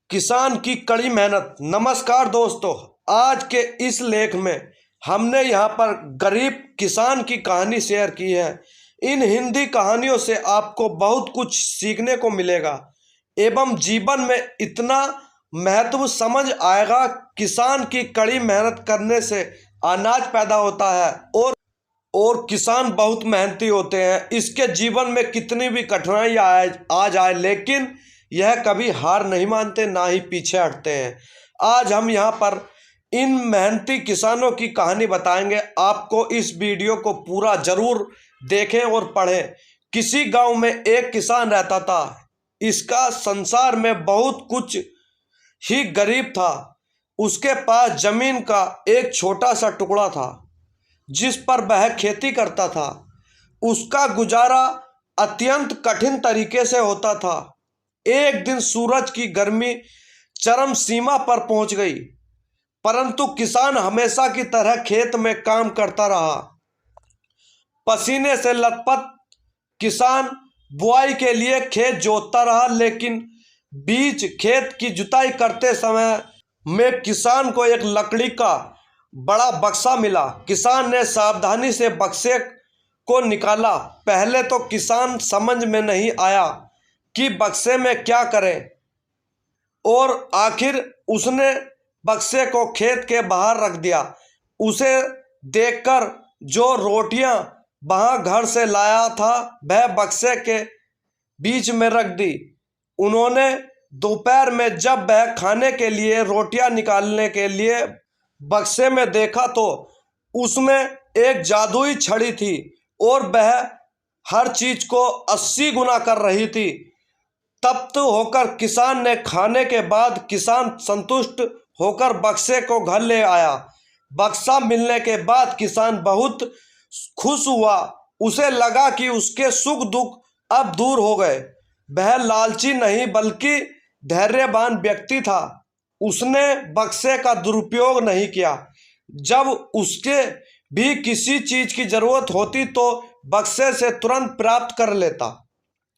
किसान की कड़ी मेहनत। नमस्कार दोस्तों, आज के इस लेख में हमने यहाँ पर गरीब किसान की कहानी शेयर की है। इन हिंदी कहानियों से आपको बहुत कुछ सीखने को मिलेगा एवं जीवन में इतना महत्व समझ आएगा। किसान की कड़ी मेहनत करने से अनाज पैदा होता है और किसान बहुत मेहनती होते हैं। इसके जीवन में कितनी भी कठिनाई आ जाए लेकिन यह कभी हार नहीं मानते, ना ही पीछे हटते हैं। आज हम यहाँ पर इन मेहनती किसानों की कहानी बताएंगे। आपको इस वीडियो को पूरा जरूर देखें और पढ़ें। किसी गांव में एक किसान रहता था। इसका संसार में बहुत कुछ ही गरीब था। उसके पास जमीन का एक छोटा सा टुकड़ा था जिस पर वह खेती करता था। उसका गुजारा अत्यंत कठिन तरीके से होता था। एक दिन सूरज की गर्मी चरम सीमा पर पहुंच गई, परंतु किसान हमेशा की तरह खेत में काम करता रहा। पसीने से लथपथ किसान बुआई के लिए खेत जोतता रहा, लेकिन बीच खेत की जुताई करते समय में किसान को एक लकड़ी का बड़ा बक्सा मिला। किसान ने सावधानी से बक्से को निकाला। पहले तो किसान समझ में नहीं आया कि बक्से में क्या करें, और आखिर उसने बक्से को खेत के बाहर रख दिया। उसे देखकर जो रोटियां वहां घर से लाया था वह बक्से के बीच में रख दी। उन्होंने दोपहर में जब वह खाने के लिए रोटियां निकालने के लिए बक्से में देखा तो उसमें एक जादुई छड़ी थी और वह हर चीज को 80 गुना कर रही थी। तप्त होकर किसान ने खाने के बाद किसान संतुष्ट होकर बक्से को घर ले आया। बक्सा मिलने के बाद किसान बहुत खुश हुआ। उसे लगा कि उसके सुख दुख अब दूर हो गए। वह लालची नहीं बल्कि धैर्यवान व्यक्ति था। उसने बक्से का दुरुपयोग नहीं किया। जब उसके भी किसी चीज की जरूरत होती तो बक्से से तुरंत प्राप्त कर लेता।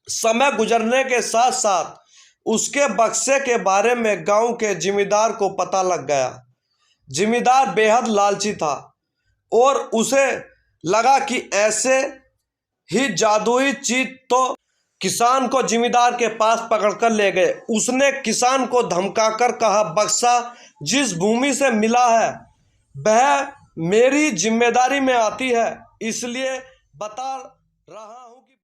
समय गुजरने के साथ साथ उसके बक्से के बारे में गांव के जिम्मेदार को पता लग गया। जिम्मेदार बेहद लालची था और उसे लगा कि ऐसे ही जादुई चीज तो किसान को जिम्मेदार के पास पकड़कर ले गए। उसने किसान को धमकाकर कहा, बक्सा जिस भूमि से मिला है वह मेरी जिम्मेदारी में आती है, इसलिए बता रहा हूं।